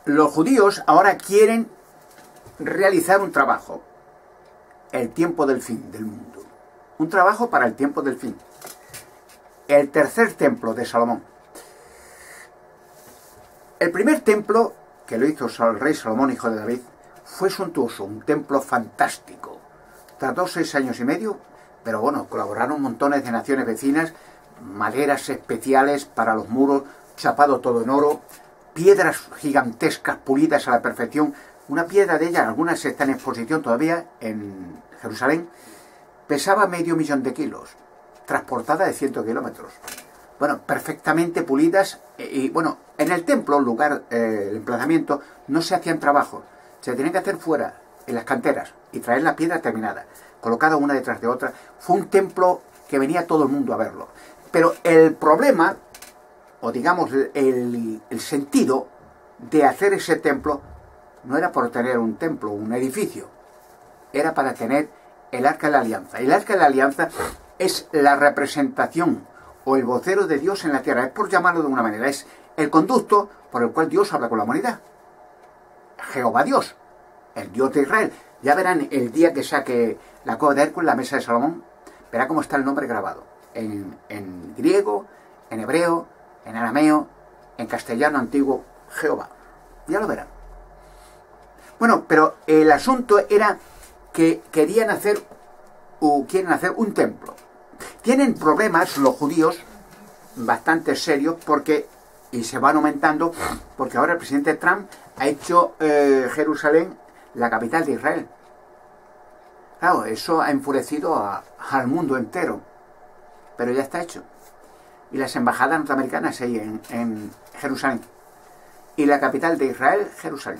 los judíos ahora quieren realizar un trabajo, el tiempo del fin del mundo. Un trabajo para el tiempo del fin. El tercer templo de Salomón. El primer templo, que lo hizo el rey Salomón, hijo de David, fue suntuoso, un templo fantástico. Tardó 6 años y medio, pero bueno, colaboraron montones de naciones vecinas, maderas especiales para los muros, chapado todo en oro, piedras gigantescas pulidas a la perfección. Una piedra de ellas, algunas están en exposición todavía en Jerusalén, pesaba 500.000 de kilos, transportada de 100 kilómetros. Bueno, perfectamente pulidas, y bueno, en el templo, el lugar, el emplazamiento, no se hacían trabajos, se tenían que hacer fuera, en las canteras, y traer la piedra terminada, colocada una detrás de otra. Fue un templo que venía todo el mundo a verlo. Pero el problema, o digamos el sentido de hacer ese templo, no era por tener un templo, un edificio, era para tener el Arca de la Alianza. El Arca de la Alianza es la representación o el vocero de Dios en la tierra, es por llamarlo de una manera, es el conducto por el cual Dios habla con la humanidad. Jehová Dios, el Dios de Israel. Ya verán el día que saque la cueva de Hércules, la mesa de Salomón, verá cómo está el nombre grabado, en griego, en hebreo, en arameo, en castellano antiguo, Jehová. Ya lo verán. Bueno, pero el asunto era que querían hacer, o quieren hacer un templo. Tienen problemas los judíos bastante serios porque, y se van aumentando, porque ahora el presidente Trump ha hecho Jerusalén la capital de Israel. Claro, eso ha enfurecido al mundo entero, pero ya está hecho. Y las embajadas norteamericanas ahí en Jerusalén. Y la capital de Israel, Jerusalén.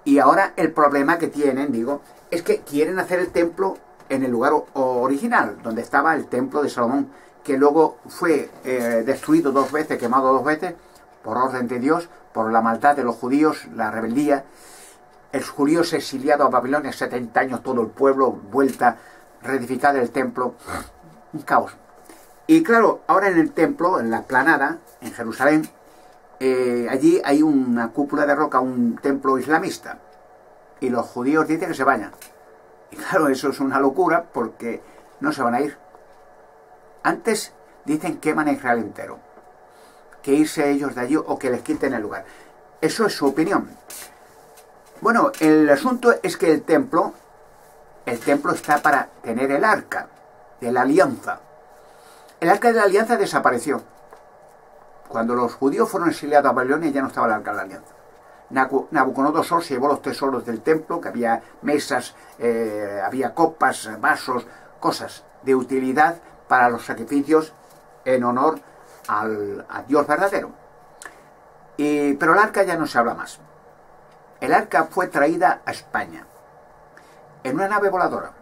Y ahora el problema que tienen, digo, es que quieren hacer el templo en el lugar original, donde estaba el templo de Salomón, que luego fue destruido 2 veces, quemado 2 veces, por orden de Dios, por la maldad de los judíos, la rebeldía. El judío se exiliado a Babilonia 70 años, todo el pueblo, vuelta, reedificada el templo, un caos. Y claro, ahora en el templo, en la explanada, en Jerusalén, allí hay una cúpula de roca, un templo islamista, y los judíos dicen que se vayan. Y claro, eso es una locura porque no se van a ir. Antes dicen que queman a Israel entero, que irse ellos de allí o que les quiten el lugar. Eso es su opinión. Bueno, el asunto es que el templo está para tener el arca de la alianza. El arca de la alianza desapareció. Cuando los judíos fueron exiliados a Babilonia ya no estaba el arca de la alianza. Nabucodonosor se llevó los tesoros del templo, que había mesas, había copas, vasos, cosas de utilidad para los sacrificios en honor a Dios verdadero. Pero el arca ya no se habla más. El arca fue traída a España en una nave voladora.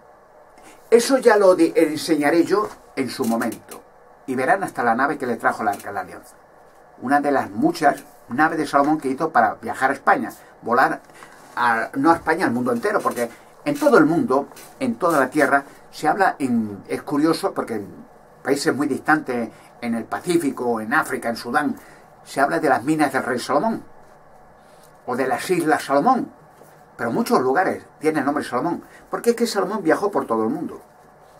Eso ya lo enseñaré yo en su momento. Y verán hasta la nave que le trajo el arca de la alianza. Una de las muchas naves de Salomón que hizo para viajar a España. Volar, no a España, al mundo entero. Porque en todo el mundo, en toda la tierra, se habla, es curioso, porque en países muy distantes, en el Pacífico, en África, en Sudán, se habla de las minas del rey Salomón. O de las islas Salomón. Pero muchos lugares tienen el nombre Salomón. Porque es que Salomón viajó por todo el mundo.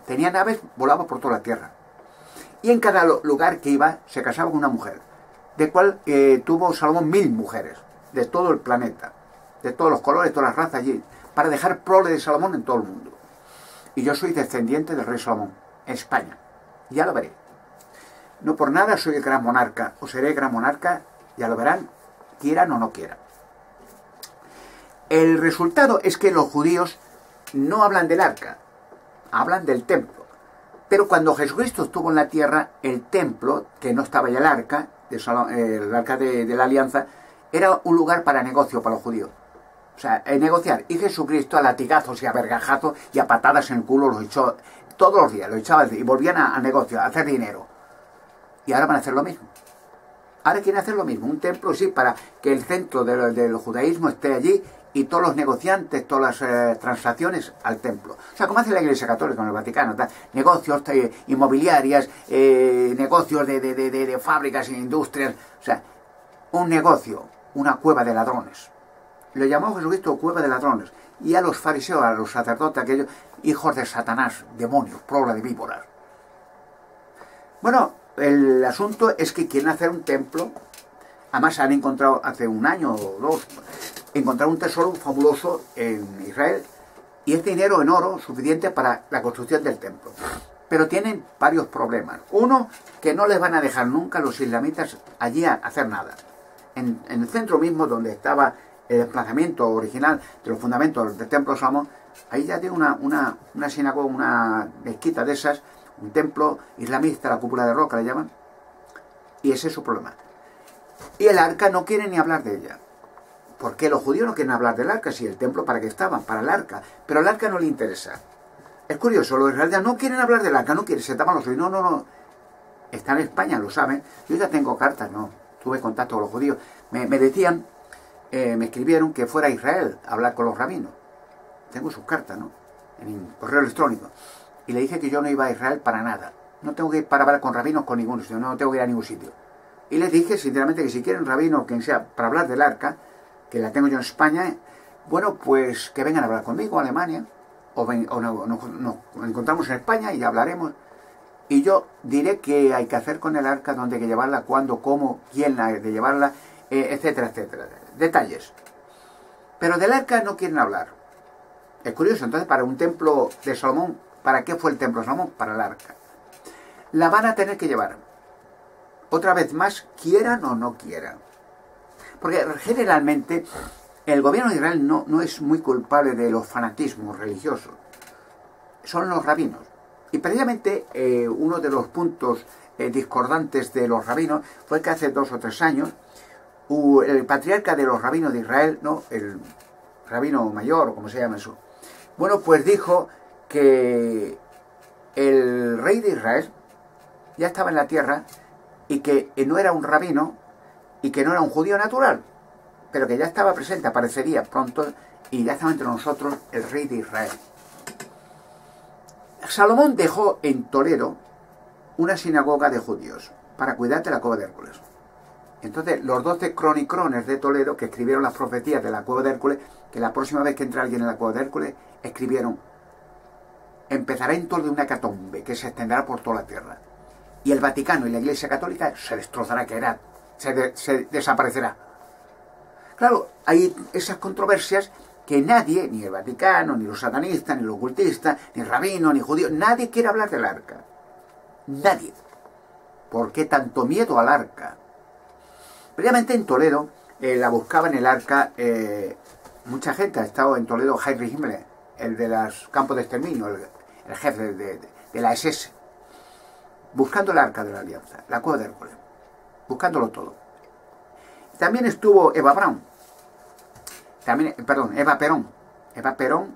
Tenía naves, volaba por toda la tierra. Y en cada lugar que iba, se casaba con una mujer. De cual tuvo Salomón 1000 mujeres. De todo el planeta. De todos los colores, todas las razas allí. Para dejar prole de Salomón en todo el mundo. Y yo soy descendiente del rey Salomón. En España. Ya lo veré. No por nada soy el gran monarca. O seré el gran monarca. Ya lo verán. Quieran o no quieran. El resultado es que los judíos no hablan del arca, hablan del templo. Pero cuando Jesucristo estuvo en la tierra, el templo, que no estaba ya el arca, el arca de la alianza, era un lugar para negocio para los judíos. O sea, negociar. Y Jesucristo a latigazos y a vergajazos y a patadas en el culo los echó todos los días, los echaba y volvían a negocio, a hacer dinero. Y ahora van a hacer lo mismo. Ahora quieren hacer lo mismo, un templo, sí, para que el centro del judaísmo esté allí y todos los negociantes, todas las transacciones al templo. O sea, como hace la Iglesia Católica en el Vaticano, negocios inmobiliarias, negocios de fábricas e industrias, o sea, un negocio una cueva de ladrones. Lo llamó Jesucristo cueva de ladrones. Y a los fariseos, a los sacerdotes, aquellos hijos de Satanás, demonios, prole de víboras. Bueno, el asunto es que quieren hacer un templo. Además han encontrado hace un año o dos, encontraron un tesoro fabuloso en Israel. Y es dinero en oro suficiente para la construcción del templo. Pero tienen varios problemas. Uno, que no les van a dejar nunca los islamitas allí a hacer nada. En el centro mismo donde estaba el emplazamiento original de los fundamentos del templo de Salomón, ahí ya tiene una sinagoga, una mezquita de esas, un templo islamista, la cúpula de roca le llaman, y ese es su problema. Y el arca no quieren ni hablar de ella. ¿Por qué los judíos no quieren hablar del arca? Si el templo para qué estaban, para el arca, pero el arca no le interesa. Es curioso, los israelitas no quieren hablar del arca, no quieren, se tapan los oídos, no, está en España, lo saben, yo ya tengo cartas, no, tuve contacto con los judíos, me decían, me escribieron que fuera a Israel a hablar con los rabinos. Tengo sus cartas, ¿no? En correo electrónico. Y le dije que yo no iba a Israel para nada. No tengo que ir para hablar con rabinos con ninguno, sino no tengo que ir a ningún sitio. Y les dije, sinceramente, que si quieren rabinos, quien sea, para hablar del arca, que la tengo yo en España, bueno, pues que vengan a hablar conmigo a Alemania, nos encontramos en España y hablaremos. Y yo diré qué hay que hacer con el arca, dónde hay que llevarla, cuándo, cómo, quién ha de llevarla, etcétera, etcétera. Detalles. Pero del arca no quieren hablar. Es curioso, entonces, para un templo de Salomón, ¿para qué fue el templo de Salomón? Para el arca. La van a tener que llevar. Otra vez más, quieran o no quieran. Porque generalmente el gobierno de Israel no es muy culpable de los fanatismos religiosos. Son los rabinos. Y precisamente uno de los puntos discordantes de los rabinos fue que hace 2 o 3 años el patriarca de los rabinos de Israel, ¿no? El rabino mayor, o como se llama eso, bueno, pues dijo que el rey de Israel ya estaba en la tierra y que no era un rabino y que no era un judío natural, pero que ya estaba presente, aparecería pronto y ya estaba entre nosotros el rey de Israel. Salomón dejó en Toledo una sinagoga de judíos para cuidar de la cueva de Hércules. Entonces, los 12 cronicrones de Toledo que escribieron las profecías de la cueva de Hércules, que la próxima vez que entre alguien en la cueva de Hércules, escribieron: empezará en torno de una hecatombe que se extenderá por toda la tierra. Y el Vaticano y la Iglesia Católica se destrozará, caerá, se desaparecerá. Claro, hay esas controversias que nadie, ni el Vaticano, ni los satanistas, ni los ocultistas, ni rabinos, ni judíos, nadie quiere hablar del arca. Nadie. ¿Por qué tanto miedo al arca? Previamente en Toledo la buscaban el arca, mucha gente ha estado en Toledo, Heinrich Himmler, el de los campos de exterminio, el jefe de la SS, buscando el arca de la alianza, la cueva de Hércules, buscándolo todo. También estuvo Eva Perón,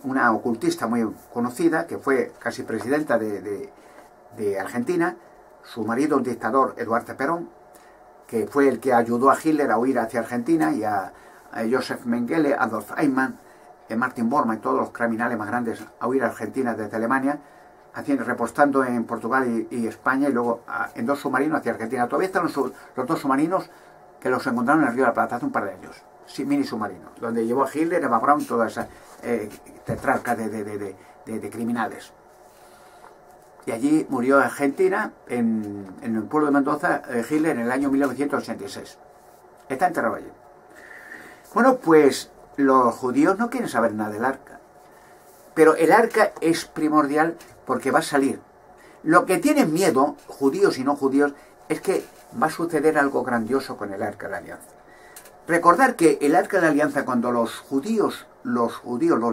una ocultista muy conocida, que fue casi presidenta de Argentina, su marido, un dictador, Eduardo Perón, que fue el que ayudó a Hitler a huir hacia Argentina, y a Joseph Mengele, Adolf Eichmann, Martin Bormann y todos los criminales más grandes a huir a Argentina desde Alemania, repostando en Portugal y España, y luego en 2 submarinos hacia Argentina. Todavía están los 2 submarinos que los encontraron en el Río de la Plata hace un par de años, mini submarinos, donde llevó a Hitler, Eva Braun, todas esas tetrarcas de criminales. Y allí murió Argentina, en el pueblo de Mendoza, Hitler, en el año 1986. Está enterrado allí. Bueno, pues los judíos no quieren saber nada del arca. Pero el arca es primordial porque va a salir. Lo que tienen miedo, judíos y no judíos, es que va a suceder algo grandioso con el arca de la alianza. Recordar que el arca de la alianza, cuando los judíos, los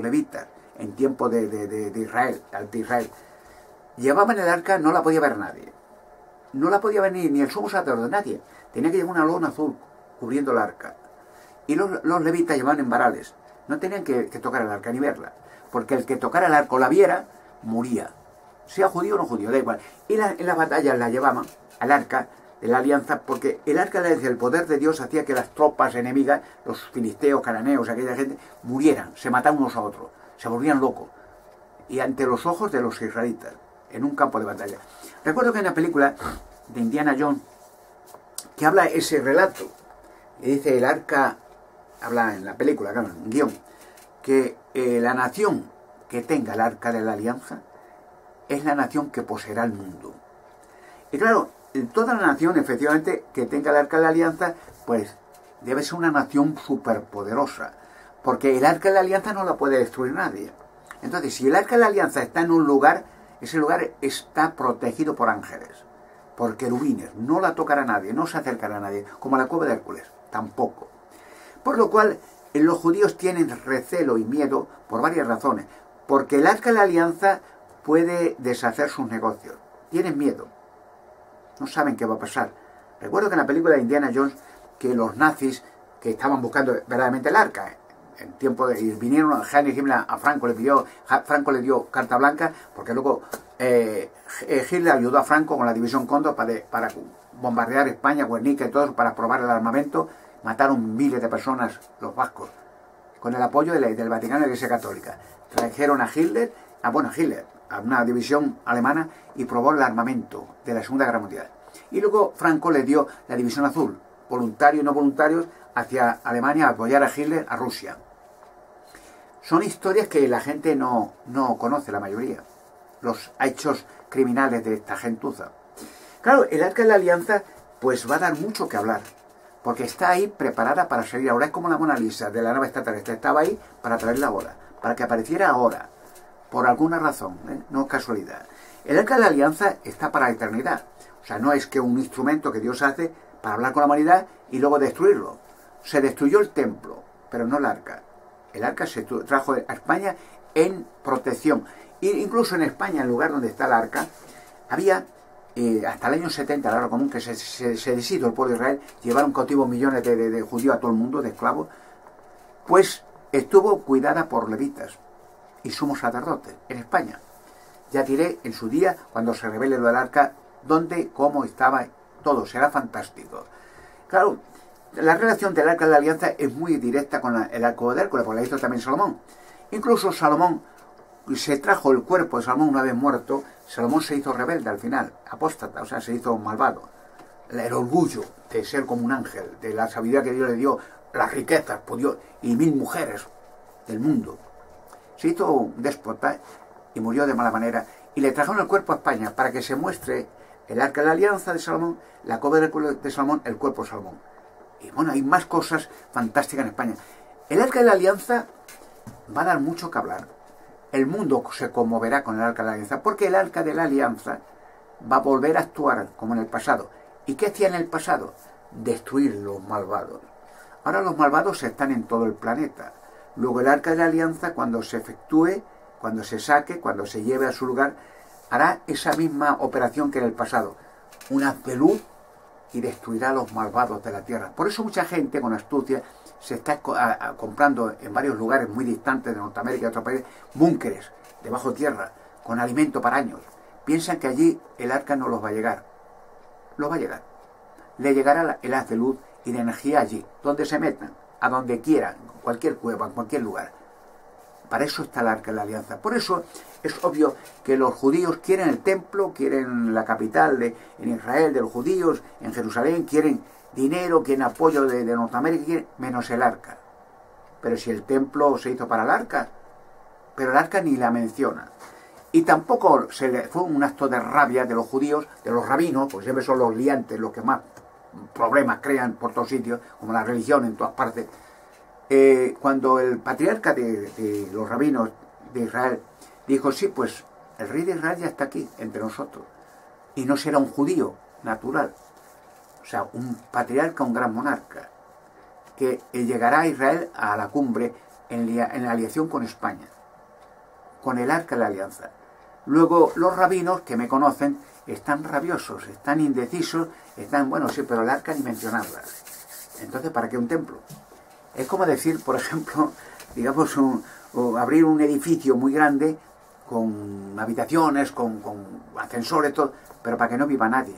levitas, en tiempo de Israel, de Israel, llevaban el arca, no la podía ver nadie. No la podía ver ni el sumo sacerdote, nadie. Tenía que llevar una lona azul cubriendo el arca. Y los levitas llevaban en varales. No tenían que tocar el arca ni verla. Porque el que tocara el arca o la viera, moría. Sea judío o no judío, da igual. Y en las batallas la llevaban al arca de la alianza, porque el arca de la alianza, el poder de Dios, hacía que las tropas enemigas, los filisteos, cananeos, aquella gente, murieran, se mataban unos a otros, se volvían locos. Y ante los ojos de los israelitas, en un campo de batalla. Recuerdo que hay una película de Indiana Jones que habla ese relato Y dice el arca, habla en la película, claro, en un guión, que la nación que tenga el arca de la alianza es la nación que poseerá el mundo. Y claro, toda la nación, efectivamente, que tenga el arca de la alianza, pues debe ser una nación superpoderosa, porque el arca de la alianza no la puede destruir nadie. Entonces, si el arca de la alianza está en un lugar, ese lugar está protegido por ángeles, por querubines, no la tocará nadie, no se acercará a nadie, como la cueva de Hércules, tampoco. Por lo cual, los judíos tienen recelo y miedo por varias razones, porque el arca de la alianza puede deshacer sus negocios, tienen miedo, no saben qué va a pasar. Recuerdo que en la película de Indiana Jones, que los nazis que estaban buscando verdaderamente el arca, en tiempo de, y vinieron a Heinrich Himmler, a Franco Franco le dio carta blanca, porque luego Hitler ayudó a Franco con la división Cóndor para bombardear España, Guernica y todo, para probar el armamento. Mataron miles de personas, los vascos, con el apoyo del Vaticano y la Iglesia Católica. Trajeron a Hitler, a una división alemana, y probó el armamento de la Segunda Guerra Mundial. Y luego Franco le dio la división azul, voluntarios y no voluntarios, hacia Alemania a apoyar a Hitler, a Rusia. Son historias que la gente no conoce, la mayoría, los hechos criminales de esta gentuza. Claro, el arca de la alianza pues va a dar mucho que hablar, porque está ahí preparada para salir ahora. Es como la Mona Lisa de la nave extraterrestre, estaba ahí para traerla ahora, para que apareciera ahora, por alguna razón, no es casualidad. El arca de la alianza está para la eternidad, o sea, no es que un instrumento que Dios hace para hablar con la humanidad y luego destruirlo. Se destruyó el templo, pero no el arca. El arca se trajo a España en protección. E incluso en España, en el lugar donde está el arca, había, hasta el año 70, la hora común, que se deshizo el pueblo de Israel, llevaron cautivos millones de judíos a todo el mundo, de esclavos, pues estuvo cuidada por levitas y sumos sacerdotes en España. Ya diré en su día, cuando se revele lo del arca, dónde, cómo estaba todo, será fantástico. Claro, la relación del arca de la alianza es muy directa con el arco de Hércules, porque la hizo también Salomón. Incluso Salomón se trajo el cuerpo de Salomón una vez muerto. Salomón se hizo rebelde al final, apóstata, o sea, se hizo malvado. El orgullo de ser como un ángel, de la sabiduría que Dios le dio, las riquezas, pues Dios, y 1000 mujeres del mundo. Se hizo un déspota y murió de mala manera. Y le trajeron el cuerpo a España para que se muestre el arca de la alianza de Salomón, la cueva de Salomón, el cuerpo de Salomón. Y bueno, hay más cosas fantásticas en España. El arca de la alianza va a dar mucho que hablar. El mundo se conmoverá con el arca de la alianza, porque el arca de la alianza va a volver a actuar como en el pasado. ¿Y qué hacía en el pasado? Destruir los malvados. Ahora los malvados están en todo el planeta. Luego el arca de la alianza, cuando se efectúe, cuando se saque, cuando se lleve a su lugar, hará esa misma operación que en el pasado. Un haz de luz y destruirá a los malvados de la tierra. Por eso mucha gente con astucia se está comprando en varios lugares muy distantes de Norteamérica y otros países búnkeres debajo tierra con alimento para años. Piensan que allí el arca no los va a llegar. Los va a llegar. Le llegará el haz de luz y de energía allí, donde se metan, a donde quieran, en cualquier cueva, en cualquier lugar. Para eso está el arca de la alianza. Por eso es obvio que los judíos quieren el templo, quieren la capital en Israel de los judíos, en Jerusalén, quieren dinero, quieren apoyo de Norteamérica, menos el arca. Pero si el templo se hizo para el arca, pero el arca ni la menciona. Y tampoco fue un acto de rabia de los judíos, de los rabinos, porque siempre son los liantes los que más problemas crean por todos sitios, como la religión en todas partes. Cuando el patriarca de los rabinos de Israel dijo, sí, pues el rey de Israel ya está aquí, entre nosotros, y no será un judío natural, o sea, un patriarca, un gran monarca, que llegará a Israel a la cumbre en la aliación con España, con el arca de la alianza. Luego los rabinos que me conocen están rabiosos, están indecisos, están, bueno, sí, pero el arca ni mencionarla. Entonces, ¿para qué un templo? Es como decir, por ejemplo, digamos, abrir un edificio muy grande con habitaciones, con ascensores, todo, pero para que no viva nadie.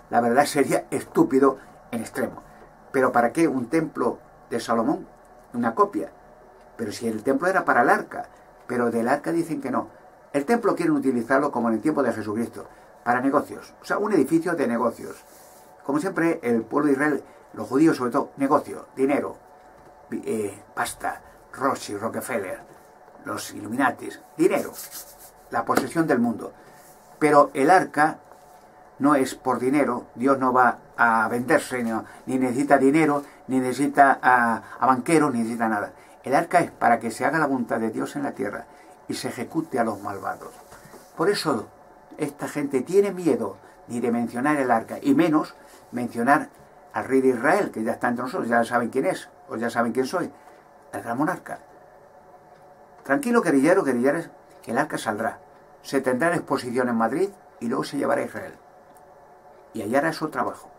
La verdad sería estúpido en extremo. Pero ¿para qué un templo de Salomón? Una copia. Pero si el templo era para el arca, pero del arca dicen que no. El templo quieren utilizarlo como en el tiempo de Jesucristo, para negocios. O sea, un edificio de negocios. Como siempre, el pueblo de Israel Los judíos sobre todo, negocio, dinero, pasta, Rothschild, Rockefeller, los Illuminatis, dinero, la posesión del mundo. Pero el arca no es por dinero, Dios no va a venderse, ni necesita dinero, ni necesita a banqueros, ni necesita nada. El arca es para que se haga la voluntad de Dios en la tierra y se ejecute a los malvados. Por eso esta gente tiene miedo ni de mencionar el arca, y menos mencionar al rey de Israel, que ya está entre nosotros, ya saben quién es, o ya saben quién soy, el gran monarca. Tranquilo, guerrillero, guerrilleras, que el arca saldrá, se tendrá en exposición en Madrid y luego se llevará a Israel. Y allá hará su trabajo.